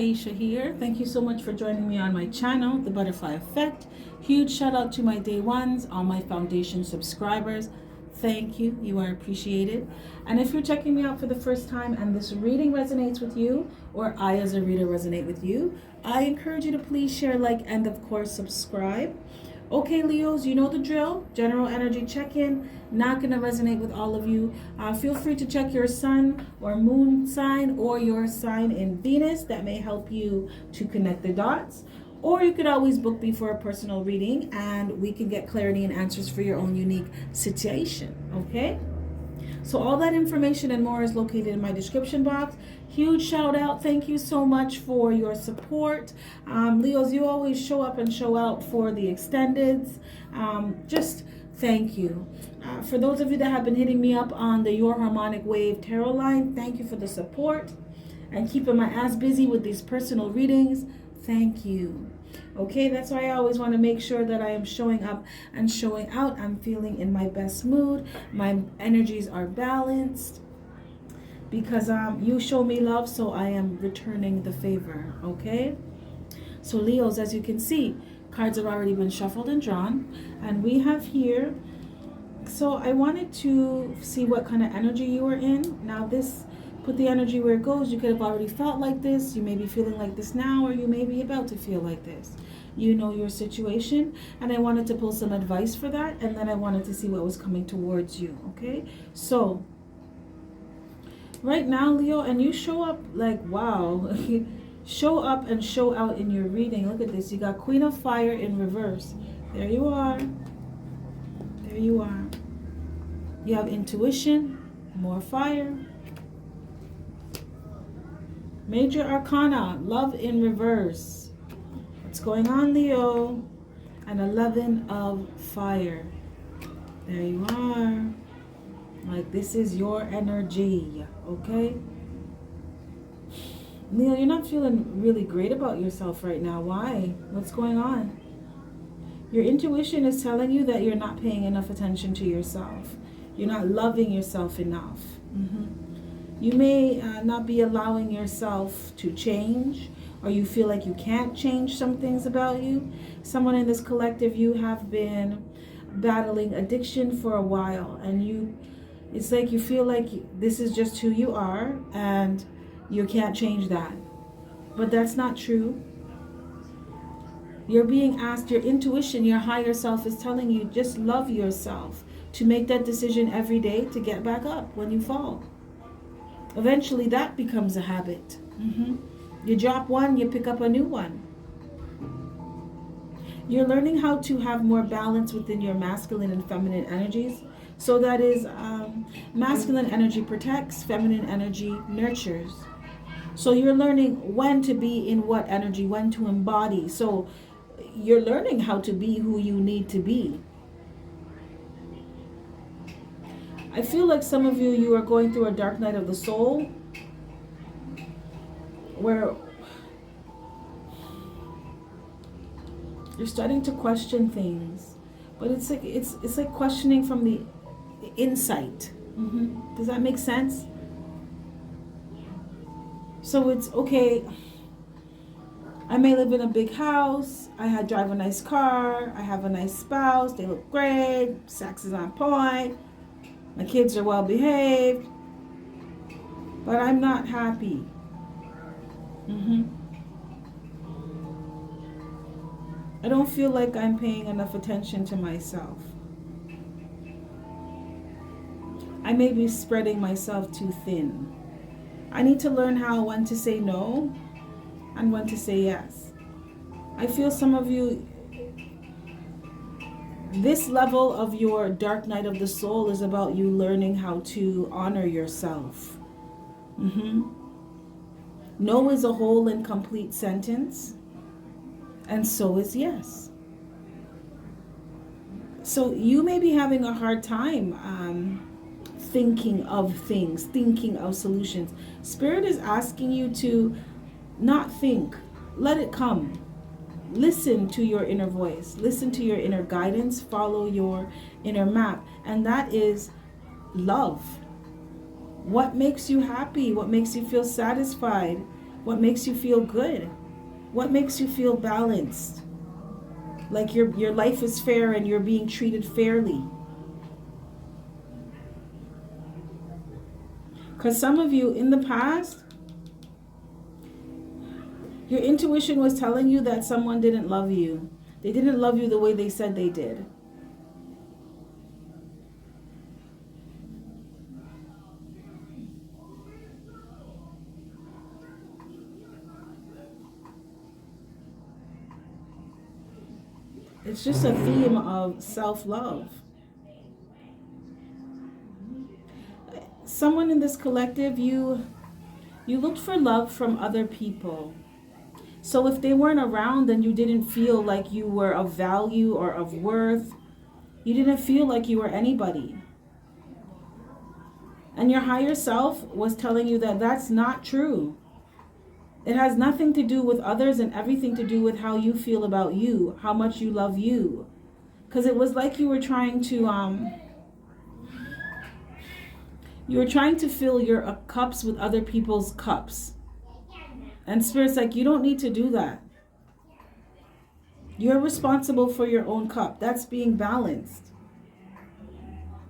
Aisha here. Thank you so much for joining me on my channel, The Butterfly Effect. Huge shout out to my day ones, all my foundation subscribers. Thank you. You are appreciated. And if you're checking me out for the first time and this reading resonates with you, or I as a reader resonate with you, I encourage you to please share, like, and of course subscribe. Okay, Leos, you know the drill. General energy check-in. Not going to resonate with all of you. Feel free to check your sun or moon sign or your sign in Venus. That may help you to connect the dots. Or you could always book me for a personal reading and we can get clarity and answers for your own unique situation. Okay? So all that information and more is located in my description box. Huge shout out. Thank you so much for your support. Leos, you always show up and show out for the extendeds. Just thank you. For those of you that have been hitting me up on the Your Harmonic Wave tarot line, thank you for the support and keeping my ass busy with these personal readings. Thank you. Okay, that's why I always want to make sure that I am showing up and showing out. I'm feeling in my best mood. My energies are balanced because you show me love, so I am returning the favor. Okay, so Leos, as you can see, cards have already been shuffled and drawn, and we have here. So I wanted to see what kind of energy you were in. Now this, put the energy where it goes. You could have already felt like this. You may be feeling like this now, or you may be about to feel like this. You know your situation, and I wanted to pull some advice for that, and then I wanted to see what was coming towards you. Okay, so right now, Leo, and you show up like, wow. Show up and show out in your reading. Look at this. You got Queen of Fire in reverse. There you are. There you are. You have intuition, more fire. Major Arcana, love in reverse. What's going on, Leo? An 11 of fire. There you are. Like, this is your energy, okay? Leo, you're not feeling really great about yourself right now. Why? What's going on? Your intuition is telling you that you're not paying enough attention to yourself. You're not loving yourself enough. You may not be allowing yourself to change, or you feel like you can't change some things about you. Someone in this collective, you have been battling addiction for a while, and it's like you feel like this is just who you are and you can't change that. But that's not true. You're being asked, your intuition, your higher self is telling you just love yourself, to make that decision every day to get back up when you fall. Eventually that becomes a habit. You drop one, you pick up a new one. You're learning how to have more balance within your masculine and feminine energies. So that is, masculine energy protects, feminine energy nurtures. So you're learning when to be in what energy, when to embody. So you're learning how to be who you need to be. I feel like some of you are going through a dark night of the soul, where you're starting to question things, but it's like questioning from the insight. Does that make sense? So it's okay. I may live in a big house. I drive a nice car. I have a nice spouse. They look great. Sex is on point. My kids are well behaved. But I'm not happy. I don't feel like I'm paying enough attention to myself. I may be spreading myself too thin. I need to learn when to say no and when to say yes. I feel some of you, this level of your dark night of the soul is about you learning how to honor yourself. No is a whole and complete sentence, and so is yes. So you may be having a hard time thinking of things, thinking of solutions. Spirit is asking you to not think, let it come. Listen to your inner voice, listen to your inner guidance, follow your inner map, and that is love. What makes you happy? What makes you feel satisfied? What makes you feel good? What makes you feel balanced? Like your life is fair and you're being treated fairly. Because some of you in the past, your intuition was telling you that someone didn't love you. They didn't love you the way they said they did. It's just a theme of self-love. Someone in this collective, you looked for love from other people. So if they weren't around, then you didn't feel like you were of value or of worth. You didn't feel like you were anybody. And your higher self was telling you that that's not true. It has nothing to do with others and everything to do with how you feel about you, how much you love you. Because it was like you were trying to fill your cups with other people's cups. And Spirit's like, you don't need to do that. You're responsible for your own cup. That's being balanced.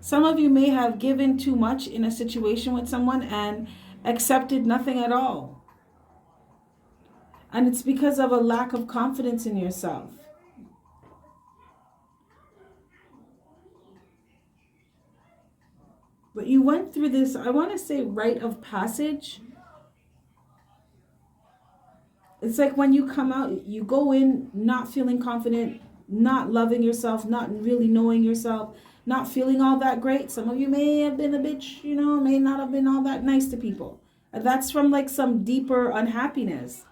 Some of you may have given too much in a situation with someone and accepted nothing at all. And it's because of a lack of confidence in yourself. But you went through this, I want to say, rite of passage. It's like when you come out, you go in not feeling confident, not loving yourself, not really knowing yourself, not feeling all that great. Some of you may have been a bitch, may not have been all that nice to people. That's from like some deeper unhappiness.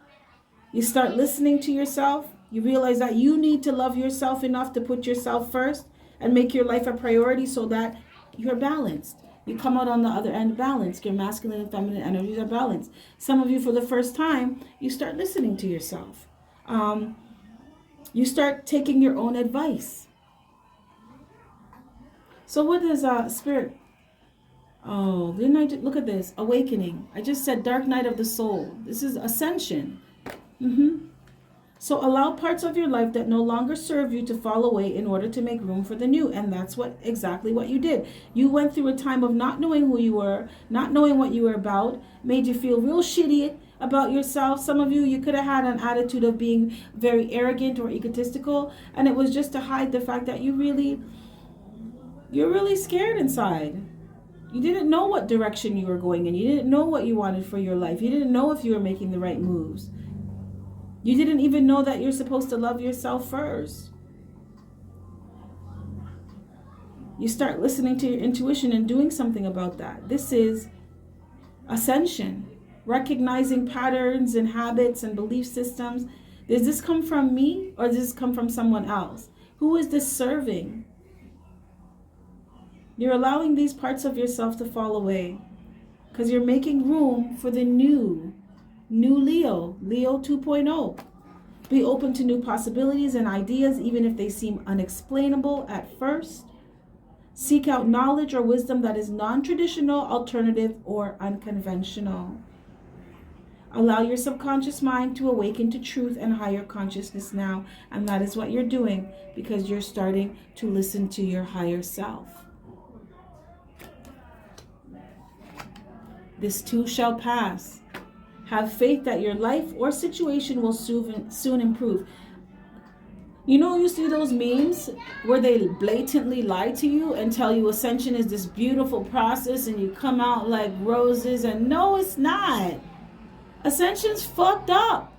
You start listening to yourself. You realize that you need to love yourself enough to put yourself first and make your life a priority so that you're balanced. You come out on the other end balanced. Your masculine and feminine energies are balanced. Some of you, for the first time, you start listening to yourself. You start taking your own advice. So what is Spirit? Oh, didn't I look at this? Awakening. I just said dark night of the soul. This is ascension. So allow parts of your life that no longer serve you to fall away in order to make room for the new. And that's exactly what you did. You went through a time of not knowing who you were, not knowing what you were about, made you feel real shitty about yourself. Some of you, you could have had an attitude of being very arrogant or egotistical, and it was just to hide the fact that you're really scared inside. You didn't know what direction you were going in. You didn't know what you wanted for your life. You didn't know if you were making the right moves. You didn't even know that you're supposed to love yourself first. You start listening to your intuition and doing something about that. This is ascension. Recognizing patterns and habits and belief systems. Does this come from me or does this come from someone else? Who is this serving? You're allowing these parts of yourself to fall away because you're making room for the new Leo 2.0. Be open to new possibilities and ideas, even if they seem unexplainable at first. Seek out knowledge or wisdom that is non-traditional, alternative, or unconventional. Allow your subconscious mind to awaken to truth and higher consciousness now. And that is what you're doing because you're starting to listen to your higher self. This too shall pass. Have faith that your life or situation will soon improve. You see those memes where they blatantly lie to you and tell you ascension is this beautiful process and you come out like roses, and no, it's not. Ascension's fucked up.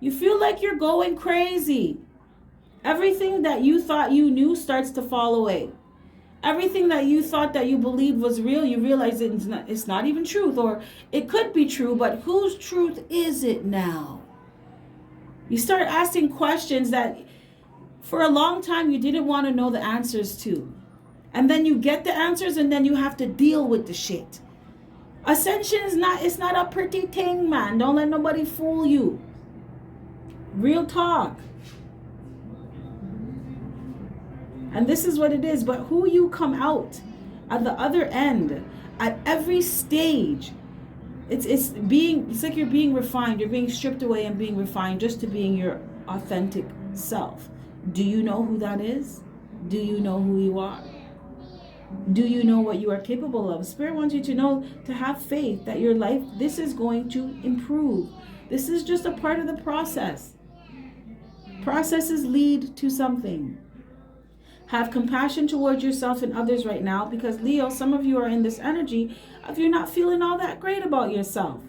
You feel like you're going crazy. Everything that you thought you knew starts to fall away. Everything that you thought that you believed was real, you realize it's not even truth, or it could be true, but whose truth is it now? You start asking questions that for a long time you didn't want to know the answers to. And then you get the answers and then you have to deal with the shit. Ascension it's not a pretty thing, man. Don't let nobody fool you. Real talk. And this is what it is. But who you come out at the other end, at every stage, It's like you're being refined. You're being stripped away and being refined just to being your authentic self. Do you know who that is? Do you know who you are? Do you know what you are capable of? Spirit wants you to know, to have faith that your life, this is going to improve. This is just a part of the process. Processes lead to something. Have compassion towards yourself and others right now, because Leo, some of you are in this energy of you're not feeling all that great about yourself.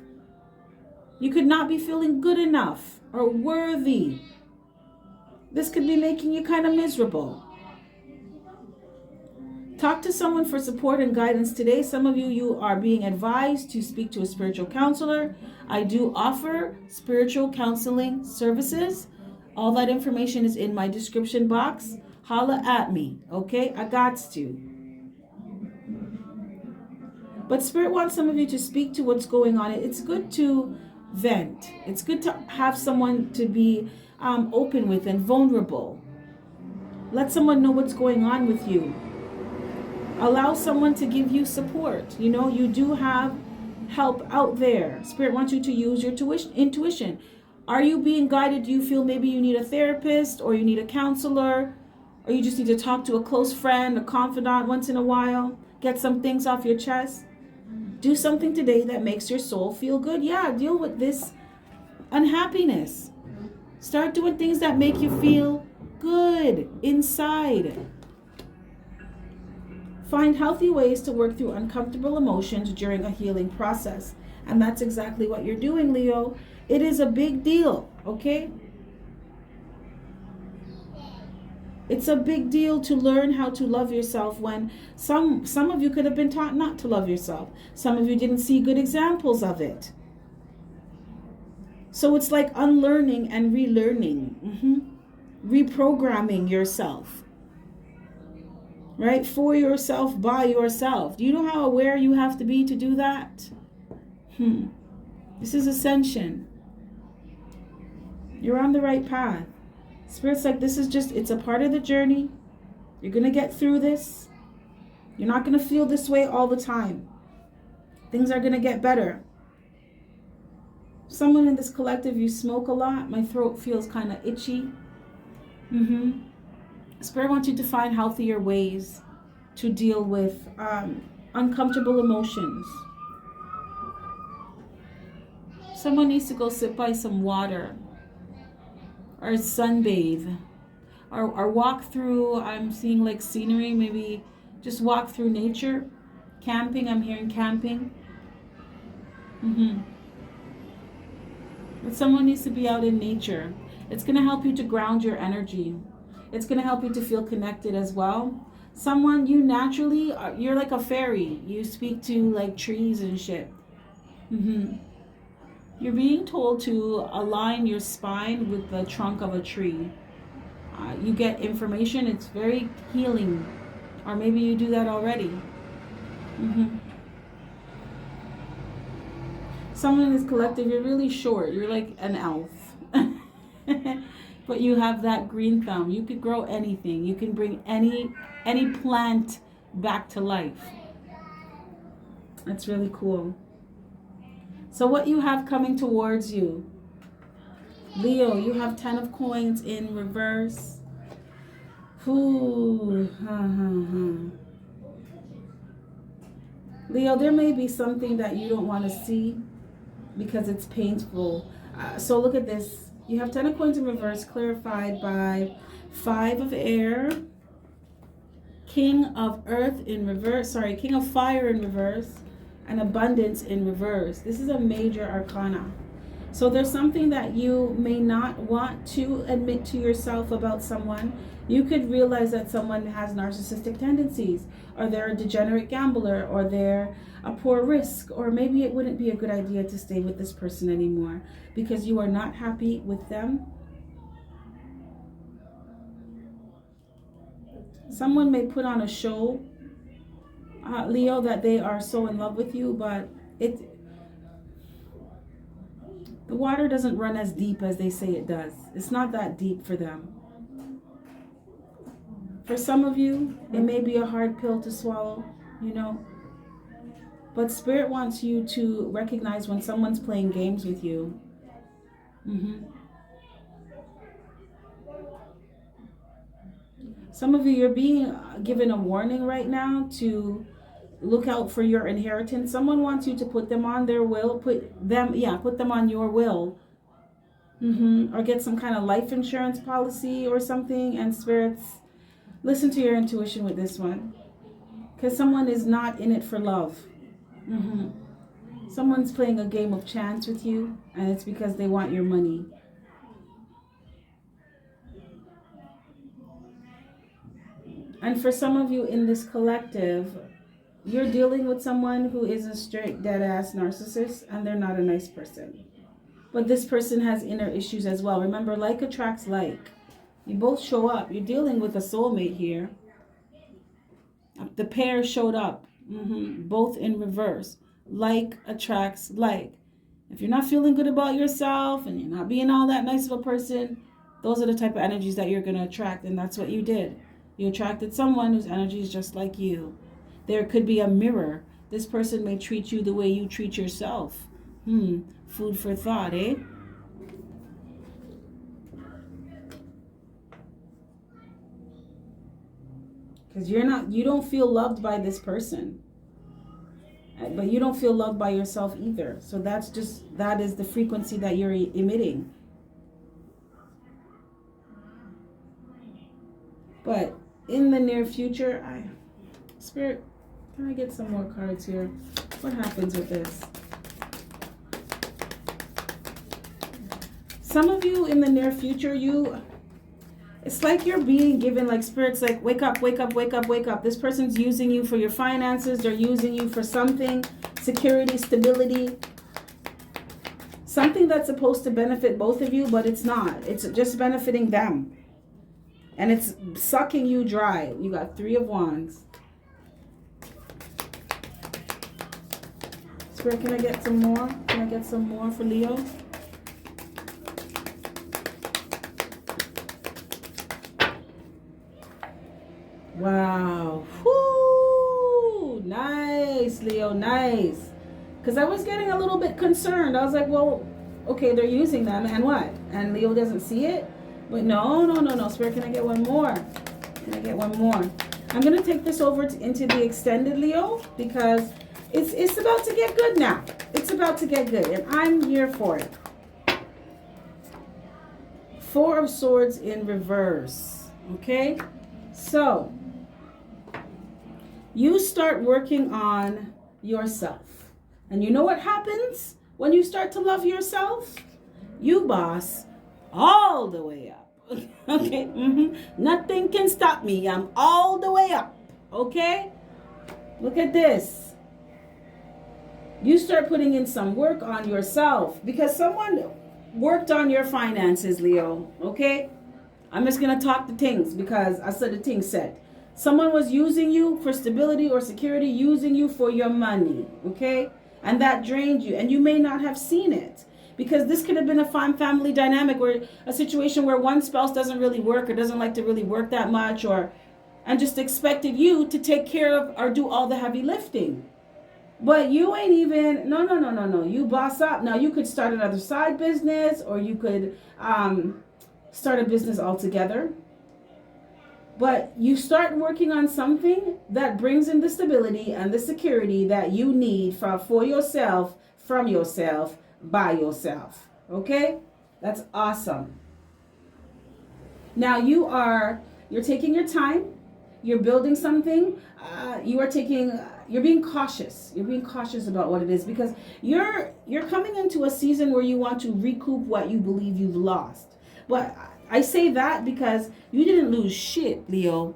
You could not be feeling good enough or worthy. This could be making you kind of miserable. Talk to someone for support and guidance today. Some of you are being advised to speak to a spiritual counselor. I do offer spiritual counseling services. All that information is in my description box. Holla at me, okay? I got to. But Spirit wants some of you to speak to what's going on. It's good to vent. It's good to have someone to be open with and vulnerable. Let someone know what's going on with you. Allow someone to give you support. You know, you do have help out there. Spirit wants you to use your intuition. Are you being guided? Do you feel maybe you need a therapist, or you need a counselor, or you just need to talk to a close friend, a confidant once in a while? Get some things off your chest. Do something today that makes your soul feel good. Yeah, deal with this unhappiness. Start doing things that make you feel good inside. Find healthy ways to work through uncomfortable emotions during a healing process. And that's exactly what you're doing, Leo. It is a big deal, okay? It's a big deal to learn how to love yourself when some of you could have been taught not to love yourself. Some of you didn't see good examples of it. So it's like unlearning and relearning, reprogramming yourself. Right? For yourself, by yourself. Do you know how aware you have to be to do that? This is ascension. You're on the right path. Spirit's like, this is just, it's a part of the journey. You're going to get through this. You're not going to feel this way all the time. Things are going to get better. Someone in this collective, you smoke a lot. My throat feels kind of itchy. Spirit wants you to find healthier ways to deal with uncomfortable emotions. Someone needs to go sit by some water, or sunbathe, or walk through, I'm seeing like scenery, maybe just walk through nature. Camping, I'm hearing camping. But someone needs to be out in nature. It's going to help you to ground your energy. It's going to help you to feel connected as well. Someone, you naturally, you're like a fairy. You speak to like trees and shit. You're being told to align your spine with the trunk of a tree. You get information. It's very healing. Or maybe you do that already. Someone in this collective, you're really short. You're like an elf. But you have that green thumb. You could grow anything. You can bring any plant back to life. That's really cool. So what you have coming towards you, Leo, you have 10 of coins in reverse. Leo, there may be something that you don't want to see because it's painful. So look at this. You have 10 of coins in reverse, clarified by 5 of air, King of earth in reverse, King of fire in reverse, and abundance in reverse. This is a major arcana. So there's something that you may not want to admit to yourself about someone. You could realize that someone has narcissistic tendencies, or they're a degenerate gambler, or they're a poor risk, or maybe it wouldn't be a good idea to stay with this person anymore because you are not happy with them. Someone may put on a show, Leo, that they are so in love with you, but the water doesn't run as deep as they say it does. It's not that deep for them. For some of you, it may be a hard pill to swallow, you know. But Spirit wants you to recognize when someone's playing games with you. Some of you, you're being given a warning right now to look out for your inheritance. Someone wants you to put them on their will, put them on your will. Or get some kind of life insurance policy or something. And spirits, listen to your intuition with this one. Because someone is not in it for love. Someone's playing a game of chance with you, and it's because they want your money. And for some of you in this collective, you're dealing with someone who is a straight, dead-ass narcissist, and they're not a nice person. But this person has inner issues as well. Remember, like attracts like. You both show up. You're dealing with a soulmate here. The pair showed up, both in reverse. Like attracts like. If you're not feeling good about yourself and you're not being all that nice of a person, those are the type of energies that you're going to attract, and that's what you did. You attracted someone whose energy is just like you. There could be a mirror. This person may treat you the way you treat yourself. Food for thought, eh? Because you don't feel loved by this person. But you don't feel loved by yourself either. So that is the frequency that you're emitting. But in the near future, Spirit, can I get some more cards here? What happens with this? Some of you in the near future, it's like you're being given, like Spirit's like, wake up, wake up, wake up, wake up. This person's using you for your finances. They're using you for something, security, stability. Something that's supposed to benefit both of you, but it's not. It's just benefiting them. And it's sucking you dry. You got 3 of Wands. Spirit, can I get some more? Can I get some more for Leo? Wow. Whoo! Nice, Leo. Nice. Because I was getting a little bit concerned. I was like, well, okay, they're using them. And what? And Leo doesn't see it? But no. Spirit, can I get one more? Can I get one more? I'm going to take this over into the extended, Leo, because it's about to get good now. It's about to get good. And I'm here for it. 4 of Swords in reverse. Okay? So, you start working on yourself. And you know what happens when you start to love yourself? You boss all the way up. Okay? Nothing can stop me. I'm all the way up. Okay? Look at this. You start putting in some work on yourself because someone worked on your finances, Leo. Okay? I'm just going to talk the things because I said the thing said. Someone was using you for stability or security, using you for your money, okay? And that drained you, and you may not have seen it. Because this could have been a fun family dynamic where a situation where one spouse doesn't really work or doesn't like to really work that much and just expected you to take care of or do all the heavy lifting. But you ain't even, no. You boss up. Now you could start another side business or you could start a business altogether. But you start working on something that brings in the stability and the security that you need for yourself, from yourself, by yourself. Okay? That's awesome. Now you're taking your time. You're building something. You're being cautious. You're being cautious about what it is because you're coming into a season where you want to recoup what you believe you've lost. But I say that because you didn't lose shit, Leo.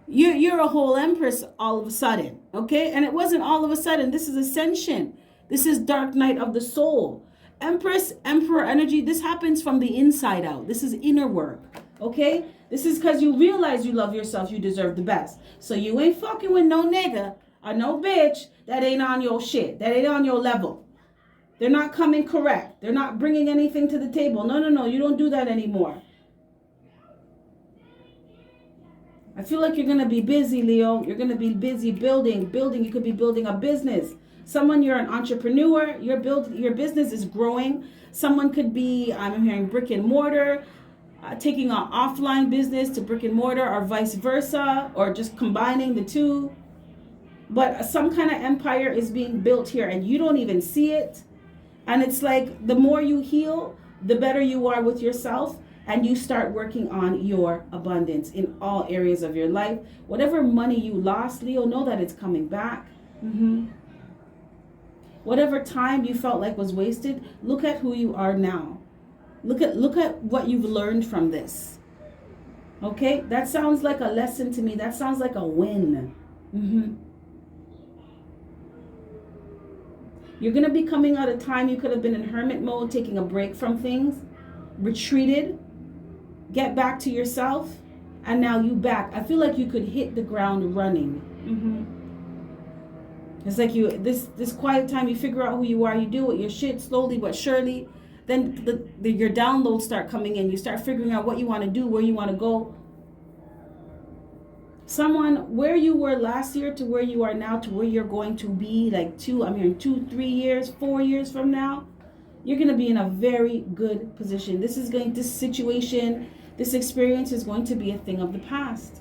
You're a whole empress all of a sudden, okay? And it wasn't all of a sudden. This is ascension. This is dark night of the soul. Empress, emperor energy, this happens from the inside out. This is inner work, okay? This is because you realize you love yourself. You deserve the best. So you ain't fucking with no nigga or no bitch that ain't on your shit, that ain't on your level. They're not coming correct. They're not bringing anything to the table. No. You don't do that anymore. I feel like you're going to be busy, Leo. You're going to be busy building. You could be building a business. Someone, you're an entrepreneur, your business is growing. Someone could be, I'm hearing brick and mortar, taking an offline business to brick and mortar, or vice versa, or just combining the two. But some kind of empire is being built here and you don't even see it. And it's like the more you heal, the better you are with yourself, and you start working on your abundance in all areas of your life. Whatever money you lost, Leo, know that it's coming back. Whatever time you felt like was wasted, look at who you are now. Look at what you've learned from this. Okay? That sounds like a lesson to me. That sounds like a win. You're going to be coming out of time. You could have been in hermit mode, taking a break from things, retreated, get back to yourself, and now you back. I feel like you could hit the ground running. It's like you this quiet time, you figure out who you are, you do it, your shit slowly but surely. Then your downloads start coming in. You start figuring out what you want to do, where you want to go. Someone, where you were last year to where you are now to where you're going to be, like 2, 3 years, 4 years from now, you're going to be in a very good position. This situation, this experience is going to be a thing of the past.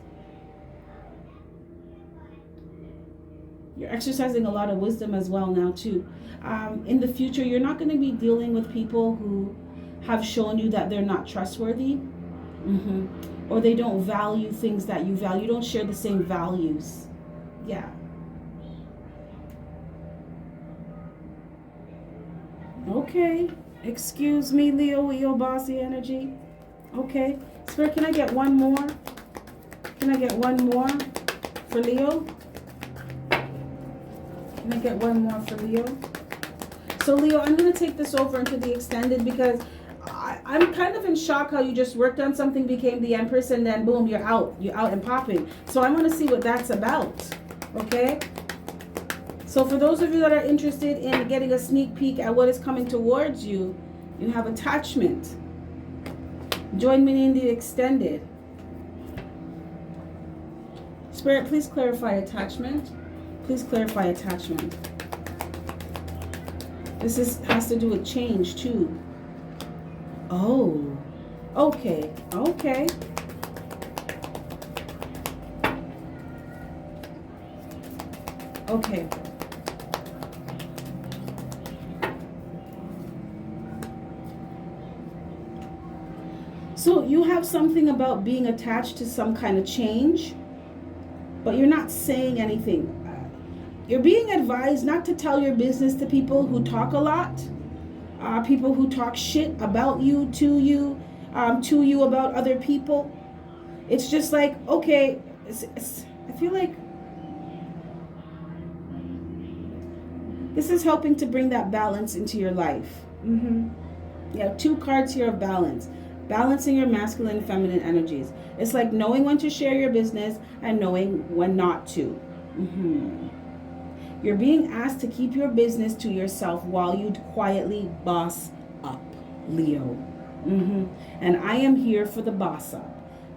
You're exercising a lot of wisdom as well now too. In the future, you're not going to be dealing with people who have shown you that they're not trustworthy. Or they don't value things that you value. You don't share the same values. Yeah. Okay. Excuse me, Leo, with your bossy energy. Okay. Spirit, can I get one more? Can I get one more for Leo? Can I get one more for Leo? So Leo, I'm going to take this over into the extended because I'm kind of in shock how you just worked on something, became the Empress, and then boom, you're out and popping. So I want to see what that's about. Okay? So for those of you that are interested in getting a sneak peek at what is coming towards you, you have attachment. Join me in the extended. Spirit, please clarify attachment. Please clarify attachment. This has to do with change too. Oh, okay. So you have something about being attached to some kind of change, but you're not saying anything. You're being advised not to tell your business to people who talk a lot. People who talk shit about you, to you about other people. It's just like, okay, I feel like this is helping to bring that balance into your life. You have 2 cards here of balance. Balancing your masculine and feminine energies. It's like knowing when to share your business and knowing when not to. You're being asked to keep your business to yourself while you quietly boss up, Leo. And I am here for the boss up.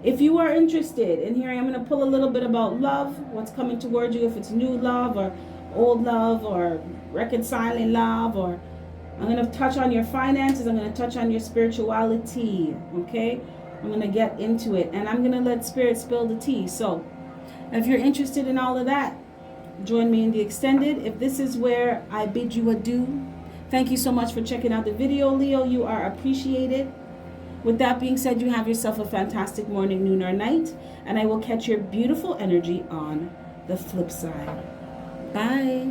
If you are interested in hearing, I'm going to pull a little bit about love, what's coming towards you, if it's new love or old love or reconciling love, or I'm going to touch on your finances, I'm going to touch on your spirituality, okay? I'm going to get into it, and I'm going to let Spirit spill the tea. So if you're interested in all of that, join me in the extended. If this is where I bid you adieu, thank you so much for checking out the video, Leo. You are appreciated. With that being said, you have yourself a fantastic morning, noon, or night, and I will catch your beautiful energy on the flip side. Bye.